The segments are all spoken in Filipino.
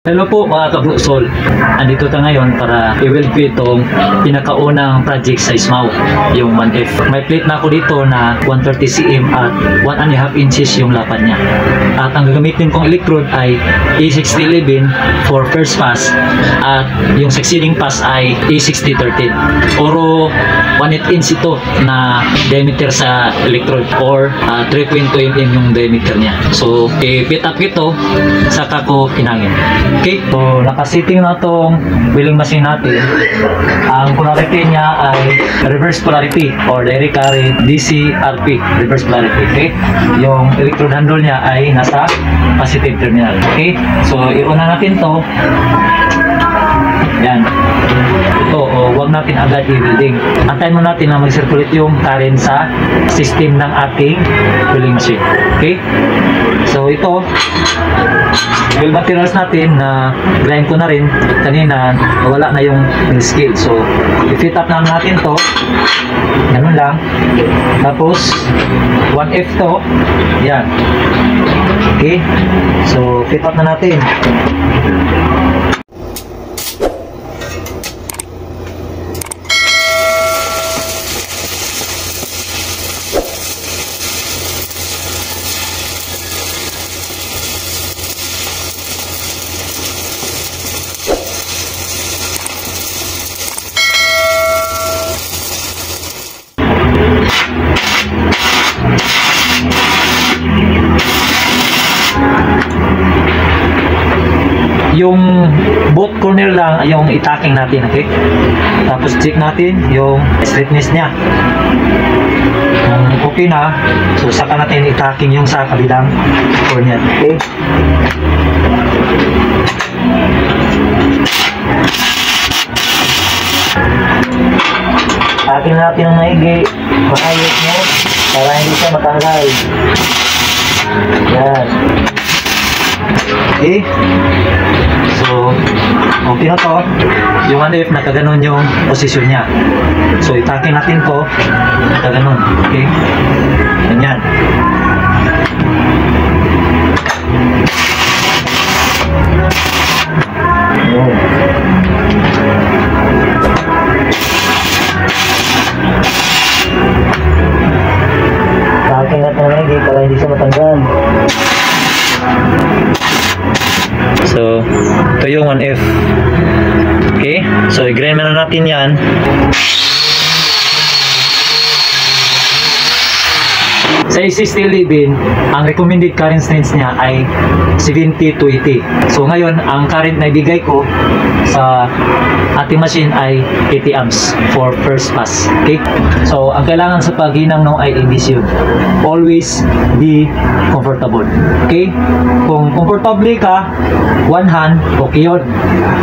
Hello po mga kabuksol, andito tayo ngayon para i-weld ko itong pinakaunang project sa Ismao, yung 1F. May plate na ako dito na 130 cm at 1.5 inches yung lapad niya. At ang gagamitin kong electrode ay E6011 for first pass at yung succeeding pass ay E6013. Oro 1/8 inch ito na diameter sa electrode or 3.2 mm yung diameter niya. So i-fit up ito, saka ko hinangin. Okay, so nakasitting na itong milling machine natin. Ang polarity niya ay reverse polarity or direct current DC RP, reverse polarity. Okay, yung electrode handle niya ay nasa positive terminal. Okay, so iuna natin to. Yan. Ito, huwag natin agad i-welding. Antayin mo natin na mag-circulate yung current sa system ng ating milling machine. Okay, so ito yung materials natin na grind ko na rin kanina, wala na yung scale. So i-fit up na natin to, ganun lang. Tapos 1F to, yan. Okay, so fit up na natin. Yung both corner lang yung itaking natin, okay? Tapos check natin yung straightness niya. Okay na, so saka natin itaking yung sa kabilang corner, okay? Taking natin ang maigi, maayos mo para hindi siya matanggal. Yan. Okay, so okay na to. Yung 1F nakaganon yung posisyon niya. So itakin natin to nakaganon. Okay, ganyan. Itakin natin lagi para hindi siya matanggal. So, ito yung 1F. Okay? So, i-grind na natin yan. Sa E6011, ang recommended current range niya ay 70 to 80. So, ngayon, ang current na ibigay ko sa ating machine ay 80 amps for first pass. Okay? So, ang kailangan sa paghinang no ay ABC yun. Always be comfortable. Okay? Kung comfortable ka, one hand, okay yun.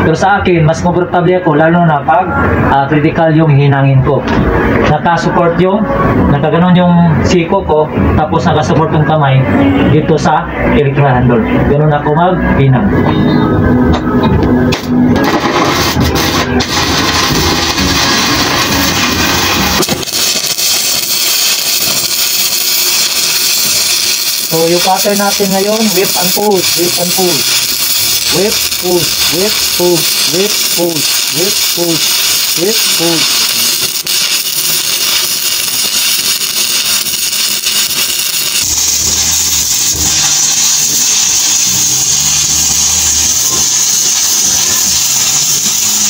Pero sa akin, mas comfortable ako, lalo na pag critical yung hinangin ko. Nakasupport yung, nakaganon yung siko ko, tapos nakasupport yung kamay dito sa electrical handle. Ganun ako maghinang. So yung pattern natin ngayon, whip and push, whip and push, whip, push, whip, push, whip, push, whip, push, whip, push.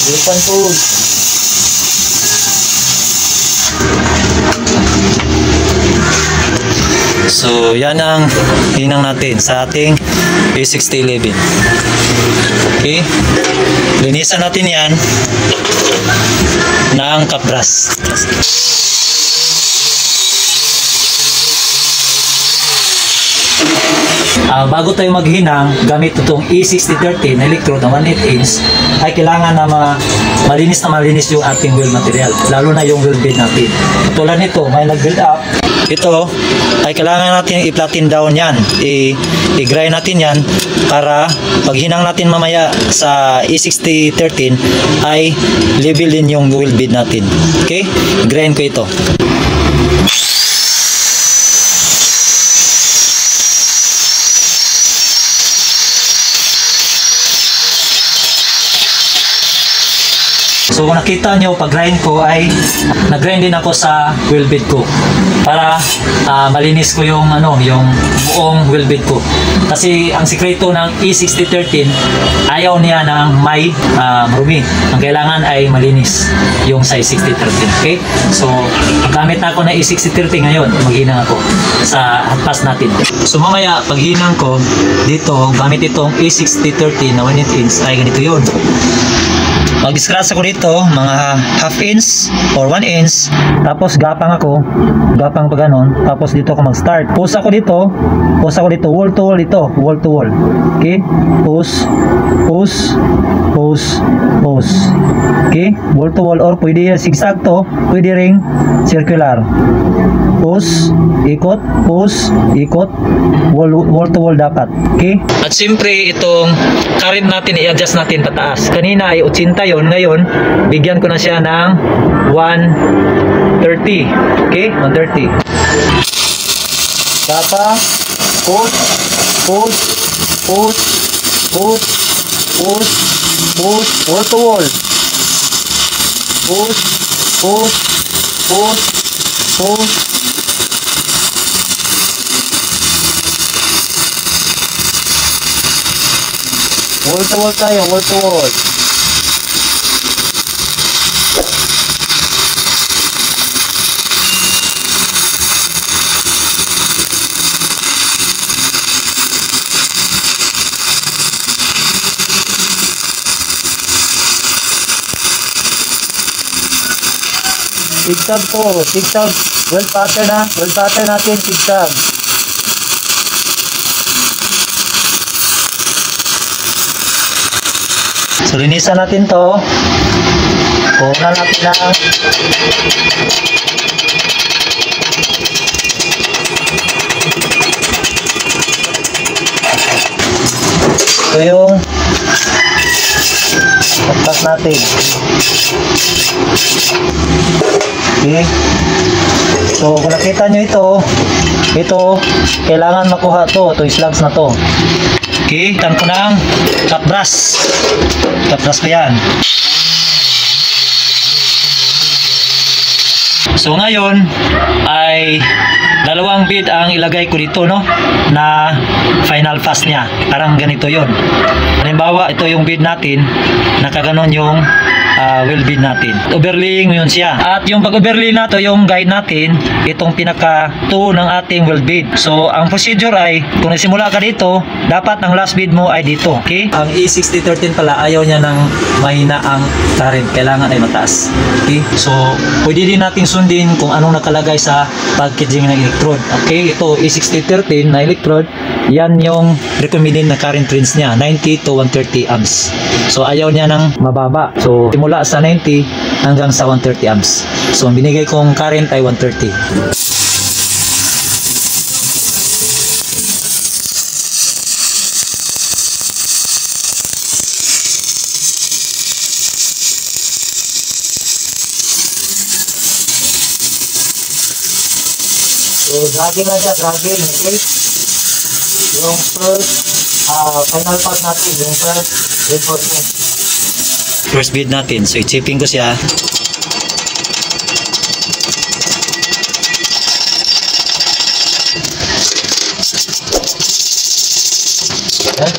Whip and push. So, yan ang hinang natin sa ating E6011. Okay? Linisan natin yan ng kapbras. Bago tayo maghinang gamit itong E6013 na electrode na 1/8 inch, ay kailangan na malinis yung ating weld material, lalo na yung weld bed natin. Tulad nito, may nag-build up. Ito ay kailangan natin i-flatten down yan, i-grind natin yan para pag hinang natin mamaya sa E6013 ay level din yung weld bed natin. Okay? Grind ko ito. So kung nakita nyo, pag grind ko ay nag-grind din ako sa wheel bit ko para malinis ko yung yung buong wheel bit ko. Kasi ang sikreto ng E6013, ayaw niya ng may marumi. Ang kailangan ay malinis yung sa E6013. Okay? So gamit na ako ng E6013 ngayon, maghinang ako sa hampas natin. So mamaya paghinang ko dito, gamit itong E6013 na 1/8 inch ay ganito yun. Mag-scratch ako dito, mga half inch or 1 inch. Tapos gapang ako, gapang pa ganon. Tapos dito ako mag-start. Push ako dito, wall to wall dito, wall to wall. Okay? Push, push, push, push. Okay? Wall to wall, or pwede zigzag to, pwede ring circular. Push, ikot, wall to wall dapat. Okay? At siyempre itong current natin i-adjust natin pataas. Kanina ay 80 yon, ngayon bigyan ko na siya ng 130. Okay? 130. Dapat push, push, push, push, push, push, wall to wall. Push, push, push, push. Wall to wall tayo, wall to wall. Zigzag to, zigzag. Well pattern natin, zigzag. So linisan natin to. Kunan natin na. Ito yung pagpas natin. Okay. So kung nakita nyo ito kailangan makuha to, slugs na to. Okay, tan ko ng cut brush pa yan. So ngayon ay dalawang bead ang ilagay ko dito, no, na final fast niya. Parang ganito yon. Halimbawa ito yung bead natin, nakaganon yung wheel bead natin. Overlaying yun siya. At yung pag-overlay na to, yung guide natin, itong pinaka 2 ng ating wheel bead. So ang procedure ay, kung nagsimula ka dito, dapat ang last bead mo ay dito. Okay? Ang E6013 pala, ayaw niya ng mahina ang current. Kailangan ay mataas. Okay? So pwede din nating sundin kung anong nakalagay sa packaging ng electrode. Okay? Ito E6013 na electrode, yan yung recommended na current range niya, 90 to 130 amps. So ayaw niya ng mababa. So mula sa 90 hanggang sa 130 amps. So ang binigay kong current ay 130. So dragging na siya, dragging. Okay? Yung first final part natin, yung first reinforcement. First bead natin. So i-chipping ko siya. Okay.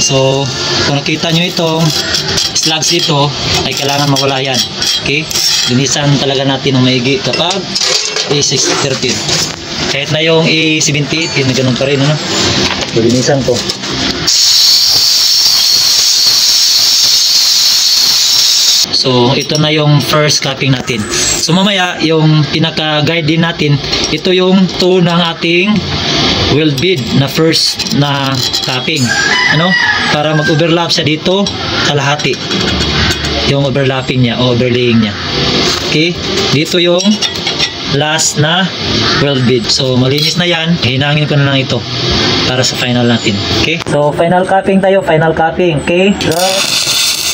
So kung nakita nyo itong slugs ito, ay kailangan mawala yan. Okay? Linisan talaga natin ng maigi kapag E6013. Kahit na yung E78, yun na ganun pa rin, ano? So linisan to. So ito na yung first capping natin. So mamaya yung pinaka-guide din natin, ito yung tool ng ating wheel bead na first na capping. Ano? Para mag-overlap siya dito kalahati. Yung overlapping niya o overlaying niya. Okay? Dito yung last na wheel bead. So malinis na yan. Hinangin ko na lang ito para sa final natin. Okay? So final capping tayo. Final capping. Okay?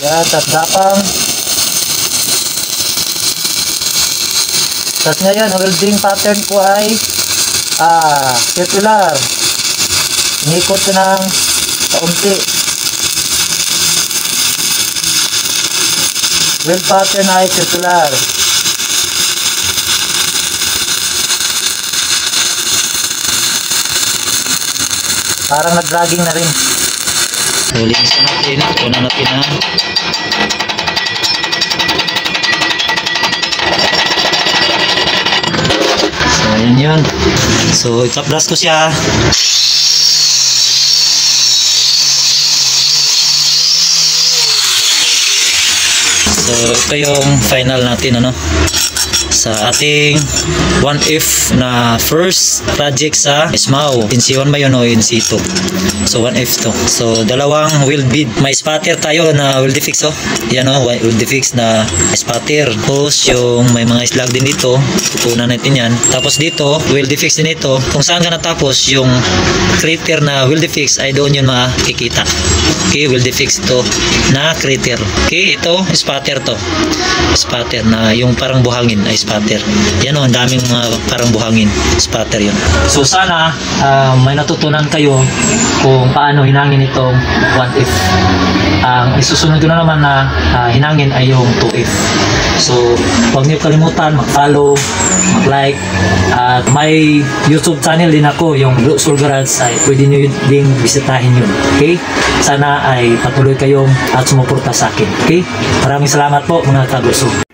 Yan. Tatapang. Tapos ngayon, ang welding pattern ko ay circular. Inikot ko ng kaunti. Wheel pattern ay circular. Parang nag-dragging na rin. So, linisan natin. Tunan natin na. So, ayan yun. So, ikapras ko siya. So, ito yung final natin, ano? Sa ating 1F na first project sa SMAO. NC1 ba yun o NC2? So 1F to. So dalawang wheel bead. May spatter tayo na wheel defix oh. Yan o, wheel defix na spatter. Tapos yung may mga slag din dito. Tutunan natin yan. Tapos dito, wheel defix din ito. Kung saan ka natapos yung crater na wheel defix ay doon yun makikita. Okay, wheel defix to na crater. Okay, ito spatter to. Spatter na yung parang buhangin ay spatter. Yan o, ang daming mga parang buhangin. Spatter yun. So sana may natutunan kayo kung paano hinangin itong 1F. Ang isusunod na naman na hinangin ay yung 2F. So huwag niyo kalimutan mag-follow, mag-like, at may YouTube channel din ako, yung Soul Garage, ay pwede niyo din bisitahin yun. Okay? Sana ay patuloy kayong at sumuporta sa akin. Okay? Maraming salamat po mga kaguso.